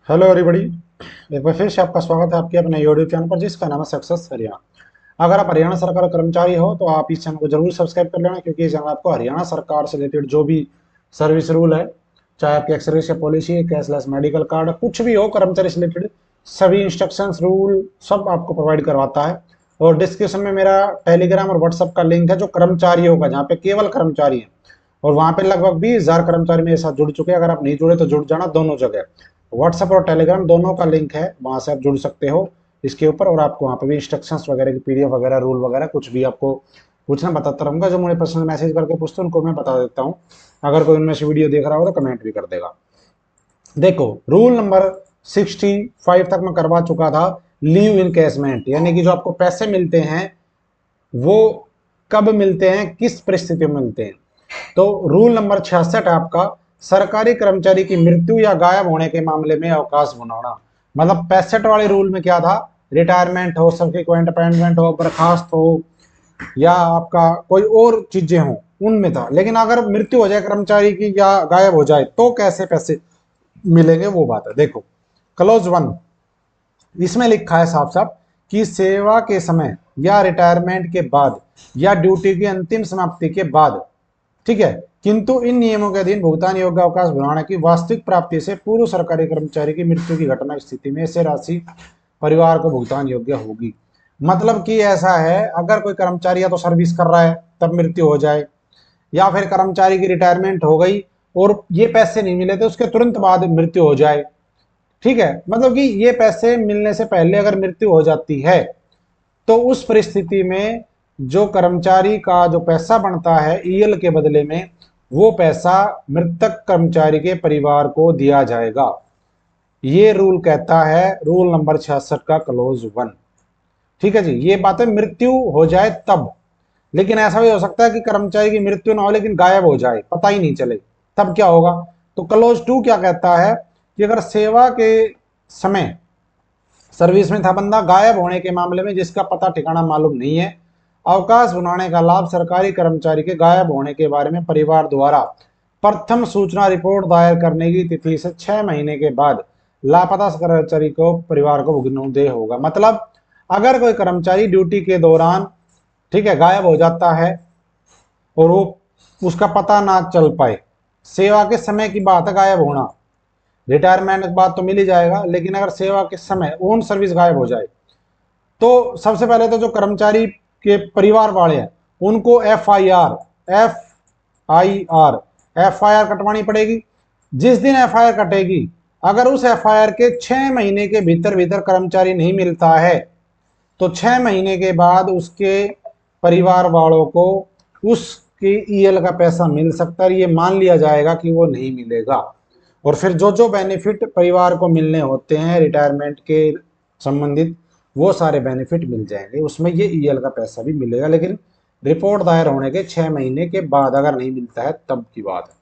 Hello everybody. एक बार फिर से आपका स्वागत है आपके अपने यूट्यूब चैनल पर जिसका नाम है सक्सेस हरियाणा। अगर आप हरियाणा सरकार का कर्मचारी हो तो आप इस चैनल को जरूर सब्सक्राइब कर लेना, क्योंकि इस चैनल आपको हरियाणा सरकार से रिलेटेड जो भी सर्विस रूल है, चाहे आपकी एक्सरेस या पॉलिसी है, कैशलेस मेडिकल कार्ड, कुछ भी हो कर्मचारी से रिलेटेड, सभी इंस्ट्रक्शंस रूल सब आपको प्रोवाइड करवाता है। और डिस्क्रिप्शन में मेरा टेलीग्राम और व्हाट्सअप का लिंक है जो कर्मचारियों का, जहाँ पे केवल कर्मचारी है, और वहां पे लगभग 20,000 कर्मचारी मेरे साथ जुड़ चुके हैं। अगर आप नहीं जुड़े तो जुड़ जाना, दोनों जगह व्हाट्सएप और टेलीग्राम दोनों का लिंक है, वहां से आप जुड़ सकते हो इसके ऊपर। और आपको वहाँ पे भी इंस्ट्रक्शंस वगैरह की पीडीएफ वगैरह रूल वगैरह कुछ भी आपको पूछना बताता रहूंगा। जो मुझे पर्सनल मैसेज करके पूछते हैं उनको मैं बता देता हूँ। अगर कोई उनमें से वीडियो देख रहा हो तो कमेंट भी कर देगा। देखो, रूल नंबर 65 तक मैं करवा चुका था। लीव इनकेसमेंट, यानी कि जो आपको पैसे मिलते हैं वो कब मिलते हैं, किस परिस्थिति में मिलते हैं। तो रूल नंबर 66 आपका, सरकारी कर्मचारी की मृत्यु या गायब होने के मामले में अवकाश बनाना। मतलब 65 वाले रूल में क्या था, रिटायरमेंट हो, सबसिक्वेंट अपॉइंटमेंट हो, बर्खास्त हो, या आपका कोई और चीजें हो, उनमें था। लेकिन अगर मृत्यु हो जाए कर्मचारी की या गायब हो जाए तो कैसे पैसे मिलेंगे, वो बात है। देखो, क्लोज 1, इसमें लिखा है साफ साफ कि सेवा के समय या रिटायरमेंट के बाद या ड्यूटी की अंतिम समाप्ति के बाद, ठीक है, किंतु इन नियमों के अधीन भुगतान योग्य अवकाश बढ़ाने की वास्तविक प्राप्ति से पूर्व सरकारी कर्मचारी की मृत्यु की घटना की स्थिति में से राशि परिवार को भुगतान योग्य होगी। मतलब कि ऐसा है, अगर कोई कर्मचारी या तो सर्विस कर रहा है तब मृत्यु हो जाए, या फिर कर्मचारी की रिटायरमेंट हो गई और ये पैसे नहीं मिले तो उसके तुरंत बाद मृत्यु हो जाए, ठीक है, मतलब कि ये पैसे मिलने से पहले अगर मृत्यु हो जाती है तो उस परिस्थिति में जो कर्मचारी का जो पैसा बनता है ईएल के बदले में, वो पैसा मृतक कर्मचारी के परिवार को दिया जाएगा। ये रूल कहता है, रूल नंबर 66 का क्लोज 1। ठीक है जी, ये बात है मृत्यु हो जाए तब। लेकिन ऐसा भी हो सकता है कि कर्मचारी की मृत्यु ना हो लेकिन गायब हो जाए, पता ही नहीं चले, तब क्या होगा। तो क्लोज 2 क्या कहता है कि अगर सेवा के समय सर्विस में था बंदा, गायब होने के मामले में जिसका पता ठिकाना मालूम नहीं है, अवकाश बनाने का लाभ सरकारी कर्मचारी के गायब होने के बारे में परिवार द्वारा प्रथम सूचना रिपोर्ट दायर करने की तिथि से 6 महीने के बाद लापता कर्मचारी को परिवार को भुगतान होगा। मतलब अगर कोई कर्मचारी ड्यूटी के दौरान, ठीक है, गायब हो जाता है और वो उसका पता ना चल पाए, सेवा के समय की बात है गायब होना, रिटायरमेंट के बाद तो मिल ही जाएगा, लेकिन अगर सेवा के समय ऑन सर्विस गायब हो जाए तो सबसे पहले तो जो कर्मचारी के परिवार वाले हैं उनको एफ आई आर कटवानी पड़ेगी। जिस दिन एफ आई आर कटेगी, अगर उस एफ आई आर के 6 महीने के भीतर भीतर कर्मचारी नहीं मिलता है तो 6 महीने के बाद उसके परिवार वालों को उसके ईएल का पैसा मिल सकता है। ये मान लिया जाएगा कि वो नहीं मिलेगा, और फिर जो जो बेनिफिट परिवार को मिलने होते हैं रिटायरमेंट के संबंधित, वो सारे बेनिफिट मिल जाएंगे, उसमें ये ईएल का पैसा भी मिलेगा। लेकिन रिपोर्ट दायर होने के 6 महीने के बाद अगर नहीं मिलता है तब की बात है।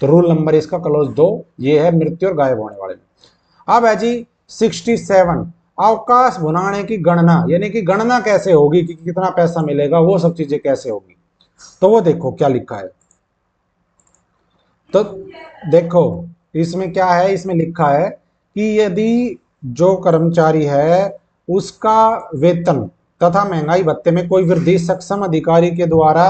तो रूल नंबर इसका क्लोज 2 ये है, मृत्यु और गायब होने वाले में। अब है जी 67, अवकाश भुनाने की गणना, यानी कि गणना कैसे होगी कि कितना पैसा मिलेगा, वो सब चीजें कैसे होगी। तो वो देखो क्या लिखा है। तो देखो, इसमें क्या है, इसमें लिखा है कि यदि जो कर्मचारी है उसका वेतन तथा महंगाई भत्ते में कोई वृद्धि सक्षम अधिकारी के द्वारा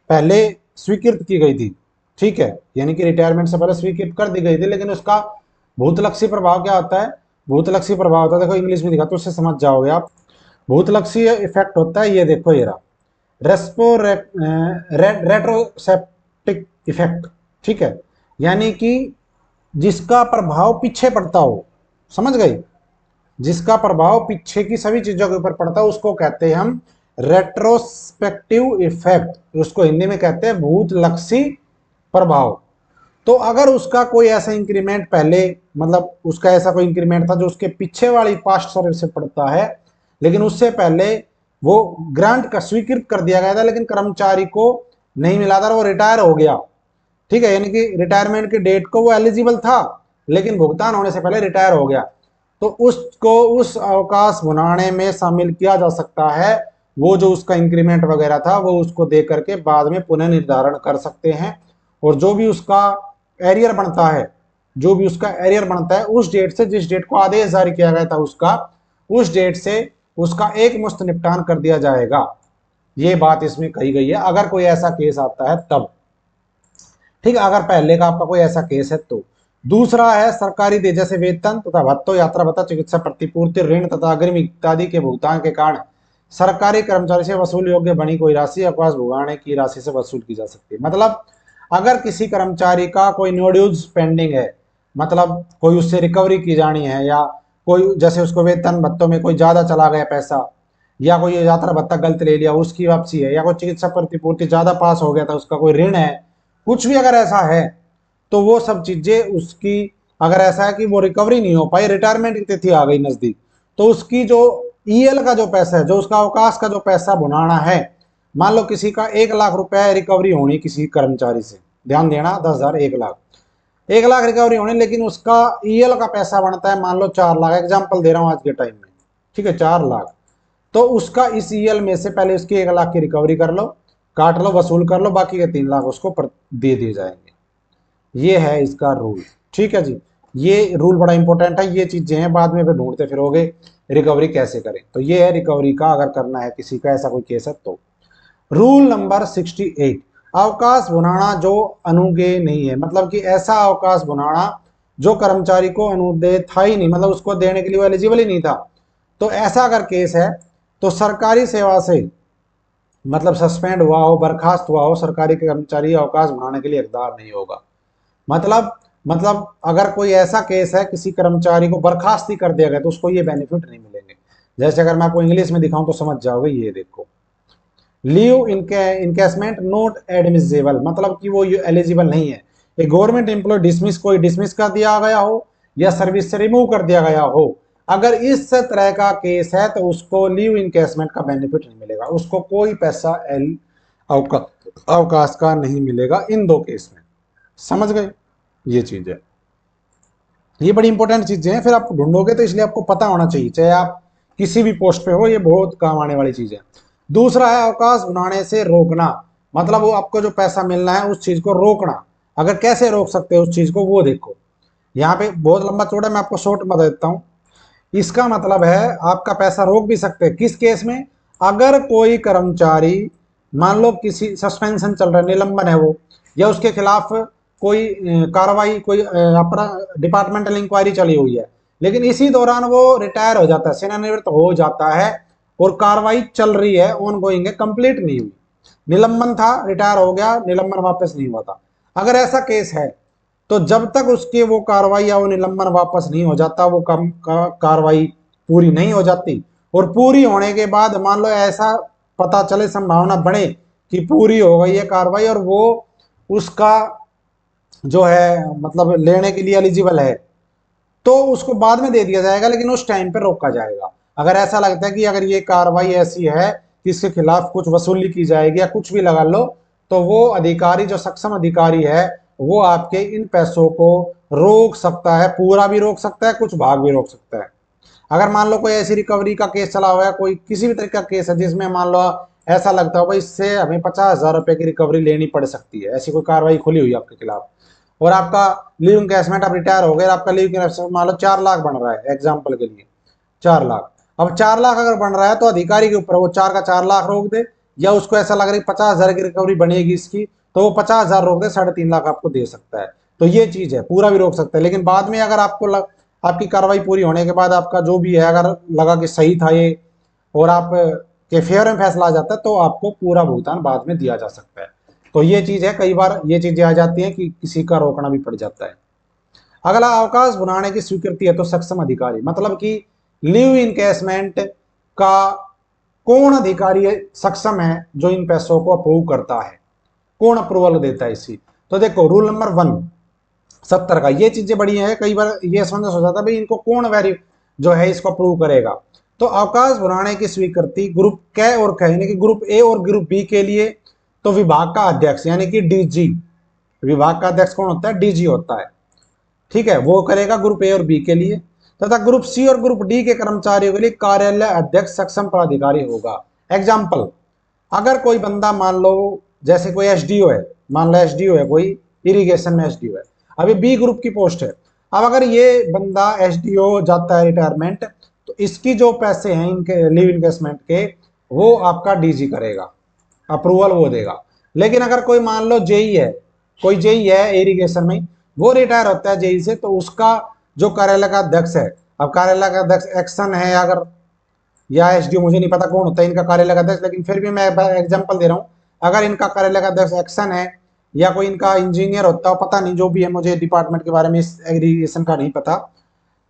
पहले स्वीकृत की गई थी, ठीक है, यानी कि रिटायरमेंट से पहले स्वीकृत कर दी गई थी, लेकिन उसका भूतलक्षी प्रभाव क्या होता है, भूतलक्षी प्रभाव होता है, देखो इंग्लिश में दिखा तो उससे समझ जाओगे आप। भूतलक्षी इफेक्ट होता है, ये देखो ये रहा, रेस्पो रेट्रोसेप्टिक इफेक्ट, ठीक है, यानी कि जिसका प्रभाव पीछे पड़ता हो, समझ गए, जिसका प्रभाव पीछे की सभी चीजों के ऊपर पड़ता है उसको कहते हैं हम रेट्रोस्पेक्टिव इफेक्ट, उसको हिंदी में कहते हैं भूतलक्षी प्रभाव। तो अगर उसका कोई ऐसा इंक्रीमेंट पहले, मतलब उसका ऐसा कोई इंक्रीमेंट था जो उसके पीछे वाली पास्ट सर्विस से पड़ता है, लेकिन उससे पहले वो ग्रांट का स्वीकृत कर दिया गया था लेकिन कर्मचारी को नहीं मिला था, वो रिटायर हो गया, ठीक है, यानी कि रिटायरमेंट की डेट को वो एलिजिबल था लेकिन भुगतान होने से पहले रिटायर हो गया, तो उसको उस अवकाश भुनाने में शामिल किया जा सकता है। वो जो उसका इंक्रीमेंट वगैरह था वो उसको दे करके बाद में पुनः निर्धारण कर सकते हैं, और जो भी उसका एरियर बनता है जो भी उसका एरियर बनता है उस डेट से, जिस डेट को आदेश जारी किया गया था उसका, उस डेट से उसका एक मुश्त निपटान कर दिया जाएगा। ये बात इसमें कही गई है, अगर कोई ऐसा केस आता है तब। ठीक है, अगर पहले का आपका कोई ऐसा केस है तो। दूसरा है सरकारी दे जैसे वेतन तथा भत्तों, यात्रा भत्ता, चिकित्सा प्रतिपूर्ति, ऋण तथा अग्रिम इत्यादि के भुगतान के कारण सरकारी कर्मचारी से वसूल योग्य बनी कोई राशि अवकाश भुगतान की राशि से वसूल की जा सकती है। मतलब अगर किसी कर्मचारी का कोई नो ड्यूज पेंडिंग है, मतलब कोई उससे रिकवरी की जानी है, या कोई जैसे उसको वेतन भत्तों में कोई ज्यादा चला गया पैसा, या कोई यात्रा भत्ता गलत ले लिया उसकी वापसी है, या कोई चिकित्सा प्रतिपूर्ति ज्यादा पास हो गया था उसका कोई ऋण है, कुछ भी अगर ऐसा है तो वो सब चीजें उसकी, अगर ऐसा है कि वो रिकवरी नहीं हो पाई, रिटायरमेंट की तिथि आ गई नजदीक, तो उसकी जो ईएल का जो पैसा है, जो उसका अवकाश का जो पैसा भुनाना है, मान लो किसी का 1 लाख रुपए रिकवरी होनी किसी कर्मचारी से, ध्यान देना 10,000 1 लाख रिकवरी होनी, लेकिन उसका ईएल का पैसा बनता है मान लो 4 लाख, एग्जाम्पल दे रहा हूं आज के टाइम में, ठीक है 4 लाख, तो उसका इस ईएल में से पहले उसकी 1 लाख की रिकवरी कर लो, काट लो, वसूल कर लो, बाकी के 3 लाख उसको दे दिए जाएंगे। ये है इसका रूल। ठीक है जी, ये रूल बड़ा इंपॉर्टेंट है, ये चीजें हैं बाद में फिर ढूंढते फिरोगे रिकवरी कैसे करें, तो ये है रिकवरी का अगर करना है किसी का ऐसा कोई केस है तो। रूल नंबर 68, अवकाश भुनाना जो अनुदेय नहीं है, मतलब कि ऐसा अवकाश भुनाना जो कर्मचारी को अनुदेय था ही नहीं, मतलब उसको देने के लिए वो एलिजिबल ही नहीं था, तो ऐसा अगर केस है तो सरकारी सेवा से मतलब सस्पेंड हुआ हो, बर्खास्त हुआ हो, सरकारी कर्मचारी अवकाश भुनाने के लिए हकदार नहीं होगा। मतलब अगर कोई ऐसा केस है किसी कर्मचारी को बर्खास्त ही कर दिया गया तो उसको ये बेनिफिट नहीं मिलेंगे। जैसे अगर मैं आपको इंग्लिश में दिखाऊं तो समझ जाओगे, ये देखो, लीव इनकेसमेंट नॉट एडमिसिबल, मतलब कि वो एलिजिबल नहीं है। एक गवर्नमेंट एम्प्लॉय कोई डिसमिस कर दिया गया हो या सर्विस से रिमूव कर दिया गया हो, अगर इस तरह का केस है तो उसको लीव इनकेसमेंट का बेनिफिट नहीं मिलेगा, उसको कोई पैसा अवकाश का नहीं मिलेगा इन दो केस में। समझ गए, ये चीज है, ये बड़ी इंपॉर्टेंट चीजें हैं, फिर आप ढूंढोगे तो इसलिए आपको पता होना चाहिए, चाहे आप किसी भी पोस्ट पे हो, ये बहुत काम आने वाली चीज है। दूसरा है अवकाश भुनाने से रोकना, मतलब वो आपको जो पैसा मिलना है उस चीज को रोकना। अगर कैसे रोक सकते हो उस चीज को वो देखो, यहाँ पे बहुत लंबा चौड़ा मैं आपको शॉर्ट बता देता हूँ। इसका मतलब है आपका पैसा रोक भी सकते हैं किस केस में, अगर कोई कर्मचारी मान लो किसी सस्पेंशन चल रहा है, निलंबन है वो, या उसके खिलाफ कोई कार्रवाई, कोई डिपार्टमेंटल इंक्वायरी चली हुई है, लेकिन इसी दौरान वो रिटायर हो जाता है, सेवानिवृत्त हो जाता है, और कार्रवाई चल रही है, ऑन गोइंग है, कंप्लीट नहीं हुई, निलंबन था, रिटायर हो गया, निलंबन वापस नहीं हुआ था, अगर ऐसा केस है तो जब तक उसके वो कार्रवाई या वो निलंबन वापस नहीं हो जाता, वो कार्रवाई पूरी नहीं हो जाती, और पूरी होने के बाद मान लो ऐसा पता चले, संभावना बढ़े कि पूरी हो गई है कार्रवाई और वो उसका जो है मतलब लेने के लिए एलिजिबल है, तो उसको बाद में दे दिया जाएगा, लेकिन उस टाइम पे रोका जाएगा। अगर ऐसा लगता है कि अगर ये कार्रवाई ऐसी है कि इसके खिलाफ कुछ वसूली की जाएगी या कुछ भी लगा लो, तो वो अधिकारी जो सक्षम अधिकारी है वो आपके इन पैसों को रोक सकता है, पूरा भी रोक सकता है, कुछ भाग भी रोक सकता है। अगर मान लो कोई ऐसी रिकवरी का केस चला हुआ है, कोई किसी भी तरह का केस है जिसमें मान लो ऐसा लगता हो भाई इससे हमें 50,000 रुपए की रिकवरी लेनी पड़ सकती है, ऐसी कोई कार्रवाई खुली हुई है आपके खिलाफ, और आपका लीव इनकैशमेंट आप रिटायर हो गए, आपका लीव इनकैशमेंट मान लो 4 लाख बन रहा है एग्जाम्पल के लिए, 4 लाख, अब 4 लाख अगर बन रहा है तो अधिकारी के ऊपर वो 4 का 4 लाख रोक दे, या उसको ऐसा लग रहा है 50,000 की रिकवरी बनेगी इसकी, तो वो 50,000 रोक दे, 3.5 लाख आपको दे सकता है। तो ये चीज है, पूरा भी रोक सकता है, लेकिन बाद में अगर आपकी कार्रवाई पूरी होने के बाद आपका जो भी है अगर लगा कि सही था ये और आप के फेयर में फैसला आ जाता है तो आपको पूरा भुगतान बाद में दिया जा सकता है। तो ये चीज है, कई बार ये चीजें आ जाती हैं कि किसी का रोकना भी पड़ जाता है। अगला अवकाश भुनाने की स्वीकृति है तो सक्षम अधिकारी, मतलब कि लीव इनकैशमेंट का कौन अधिकारी सक्षम है जो इन पैसों को अप्रूव करता है, कौन अप्रूवल देता है इसी। तो देखो रूल नंबर 170 का, ये चीजें बड़ी हैं, कई बार ये समझ हो जाता है भाई इनको कौन वेरी जो है इसको अप्रूव करेगा। तो अवकाश भुनाने की स्वीकृति ग्रुप क और ख यानी कि ग्रुप ए और ग्रुप बी के लिए तो विभाग का अध्यक्ष यानी कि डीजी, विभाग का अध्यक्ष कौन होता है, डीजी होता है, ठीक है, वो करेगा ग्रुप ए और बी के लिए, तथा ग्रुप सी और ग्रुप डी के कर्मचारियों के लिए कार्यालय अध्यक्ष सक्षम पदाधिकारी होगा। एग्जाम्पल, अगर कोई बंदा मान लो जैसे कोई एसडीओ है, मान लो एसडीओ है कोई, इरिगेशन में एसडीओ है, अभी बी ग्रुप की पोस्ट है, अब अगर ये बंदा एसडीओ जाता है रिटायरमेंट, तो इसकी जो पैसे हैं इनके लीव इन्वेस्टमेंट के, वो आपका डीजी करेगा, अप्रूवल वो देगा। लेकिन अगर कोई मान लो जेई है, कोई जेई है इरिगेशन में, वो रिटायर होता है जेई से, तो उसका जो कार्यालय का अध्यक्ष है, अब कार्यालय का अध्यक्ष एक्शन है अगर, या एसडीओ, मुझे नहीं पता कौन होता है इनका कार्यालय का अध्यक्ष, लेकिन फिर भी मैं एग्जांपल दे रहा हूं, अगर इनका कार्यालय का अध्यक्ष एक्शन है, या कोई इनका इंजीनियर होता हो, पता नहीं जो भी है, मुझे डिपार्टमेंट के बारे में इस एग्रीगेशन का नहीं पता,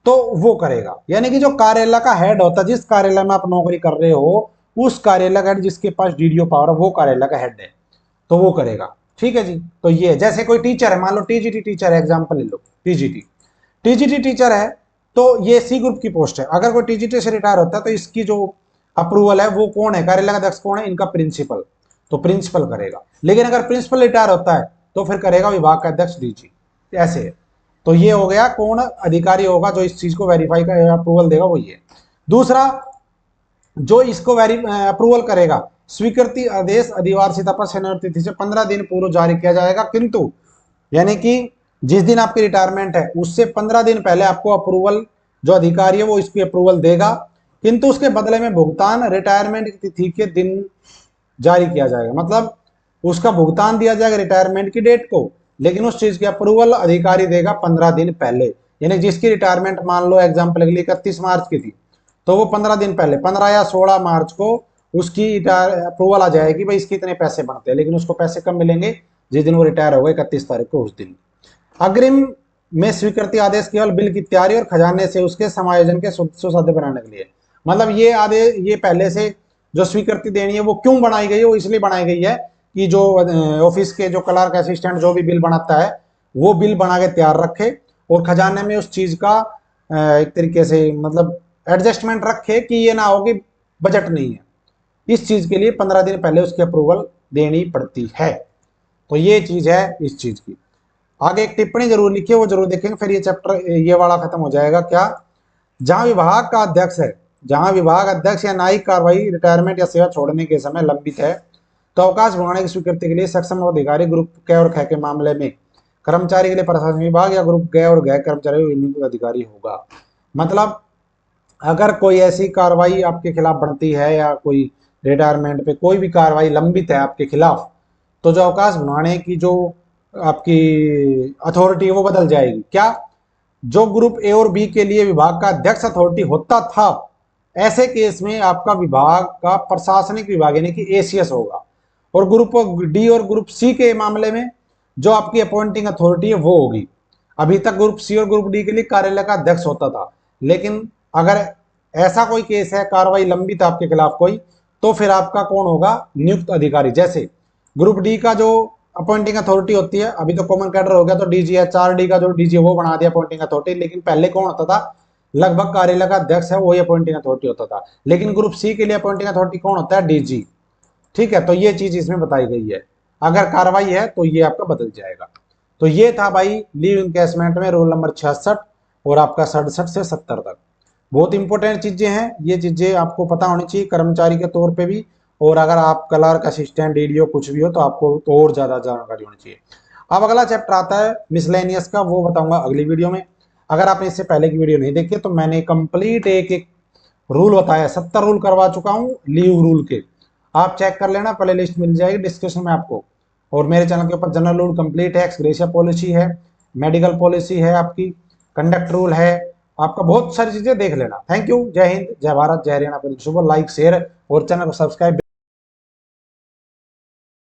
तो वो करेगा। यानी कि जो कार्यालय का हेड होता है, जिस कार्यालय में आप नौकरी कर रहे हो, उस कार्यालय का हेड जिसके पास डीडीओ पावर है, वो कार्यालय का हेड है, तो वो करेगा। ठीक है जी। तो ये जैसे कोई टीचर है, मान लो टीजीटी टीचर है, एग्जांपल ले लो, टीजीटी टीजीटी टीचर है, तो ये सी ग्रुप की पोस्ट है। अगर कोई टीजीटी से रिटायर होता है, तो इसकी जो अप्रूवल है वो कौन है, कार्यालय का अध्यक्ष कौन है, इनका प्रिंसिपल, तो प्रिंसिपल करेगा। लेकिन अगर प्रिंसिपल रिटायर होता है, तो फिर करेगा विभाग का अध्यक्ष डीजी, ऐसे है। तो ये हो गया कौन अधिकारी होगा जो इस चीज को वेरीफाई का अप्रूवल देगा, वो ये। दूसरा, जो इसको अप्रूवल करेगा, स्वीकृति आदेश अधिवार्षिता पर सेवानिवृत्ति तिथि से 15 दिन पूर्व जारी किया जाएगा, किंतु यानी कि जिस दिन आपकी रिटायरमेंट है उससे 15 दिन पहले आपको अप्रूवल, जो अधिकारी है वो इसकी अप्रूवल देगा, किंतु उसके बदले में भुगतान रिटायरमेंट की तिथि के दिन जारी किया जाएगा। मतलब उसका भुगतान दिया जाएगा रिटायरमेंट की डेट को, लेकिन उस चीज की अप्रूवल अधिकारी देगा 15 दिन पहले। यानी जिसकी रिटायरमेंट मान लो एग्जाम्पल के लिए 31 मार्च की थी, तो वो 15 दिन पहले, 15 या 16 मार्च को उसकी अप्रूवल आ जाएगी, भाई इसके इतने पैसे बनते हैं, लेकिन उसको पैसे कम मिलेंगे जिस दिन वो रिटायर होगा 31 तारीख को, उस दिन। अग्रिम में स्वीकृति आदेश केवल बिल की तैयारी और खजाने से उसके समायोजन के सुसाध्य बनाने के लिए। मतलब ये आदेश, ये पहले से जो स्वीकृति देनी है वो क्यों बनाई गई है, वो इसलिए बनाई गई है कि जो ऑफिस के जो क्लर्क असिस्टेंट जो भी बिल बनाता है, वो बिल बना के तैयार रखे, और खजाने में उस चीज का एक तरीके से मतलब एडजस्टमेंट रखे कि ये ना हो कि बजट नहीं है। इस चीज के लिए 15 दिन पहले उसकी अप्रूवल देनी पड़ती है। तो ये चीज है इस चीज की। आगे एक टिप्पणी जरूर लिखिए, वो जरूर देखेंगे, फिर ये चैप्टर ये वाला खत्म हो जाएगा। क्या, जहां विभाग का अध्यक्ष है, जहां विभाग अध्यक्ष या न्यायिक कार्रवाई रिटायरमेंट या सेवा छोड़ने के समय लंबित है, तो अवकाश भुगतान की स्वीकृति के लिए सक्षम अधिकारी ग्रुप क और ख के मामले में कर्मचारी के लिए प्रशासन विभाग या ग्रुप ग और घ कर्मचारी अधिकारी होगा। मतलब अगर कोई ऐसी कार्रवाई आपके खिलाफ बनती है, या कोई रिटायरमेंट पे कोई भी कार्रवाई लंबित है आपके खिलाफ, तो जो अवकाश भुगतान की जो आपकी अथॉरिटी है वो बदल जाएगी। क्या, जो ग्रुप ए और बी के लिए विभाग का अध्यक्ष अथॉरिटी होता था, ऐसे केस में आपका विभाग का प्रशासनिक विभाग यानी कि एसीएस होगा, और ग्रुप डी और ग्रुप सी के मामले में जो आपकी अपॉइंटिंग अथॉरिटी है वो होगी। अभी तक ग्रुप सी और ग्रुप डी के लिए कार्यालय का अध्यक्ष होता था, लेकिन अगर ऐसा कोई केस है, कार्रवाई लंबित है आपके खिलाफ कोई, तो फिर आपका कौन होगा, नियुक्त अधिकारी। जैसे ग्रुप डी का जो अपॉइंटिंग अथॉरिटी होती है, अभी तो कॉमन कैडर हो गया, तो डीजी एच आर डी का जो डीजी वो बना दिया अपॉइंटिंग अथॉरिटी, लेकिन पहले कौन होता था, लगभग कार्यालय का अध्यक्ष है वही अपॉइंटिंग अथॉरिटी होता था। लेकिन ग्रुप सी के लिए अपॉइंटिंग अथॉरिटी कौन होता है, डीजी। ठीक है, तो ये चीज इसमें बताई गई है। अगर कार्रवाई है तो ये आपका बदल जाएगा। तो ये था भाई लीव इनकैशमेंट में रोल नंबर 66 और आपका 67 से 70 तक। बहुत इंपॉर्टेंट चीजें हैं, ये चीजें आपको पता होनी चाहिए कर्मचारी के तौर पे भी, और अगर आप क्लर्क असिस्टेंट डीडीओ कुछ भी हो तो आपको तो और ज्यादा जानकारी होनी चाहिए। अब अगला चैप्टर आता है मिसलेनियस का, वो बताऊंगा अगली वीडियो में। अगर आपने इससे पहले की वीडियो नहीं देखी तो मैंने कंप्लीट एक एक रूल बताया, 70 रूल करवा चुका हूँ लीव रूल के, आप चेक कर लेना, प्ले लिस्ट मिल जाएगी डिस्क्रिप्शन में आपको। और मेरे चैनल के ऊपर जनरल रूल कंप्लीट है, एक्स ग्रेशिया पॉलिसी है, मेडिकल पॉलिसी है, आपकी कंडक्ट रूल है, आपका बहुत सारी चीजें देख लेना। थैंक यू, जय हिंद, जय भारत, जय हरियाणा। लाइक शेयर और चैनल को सब्सक्राइब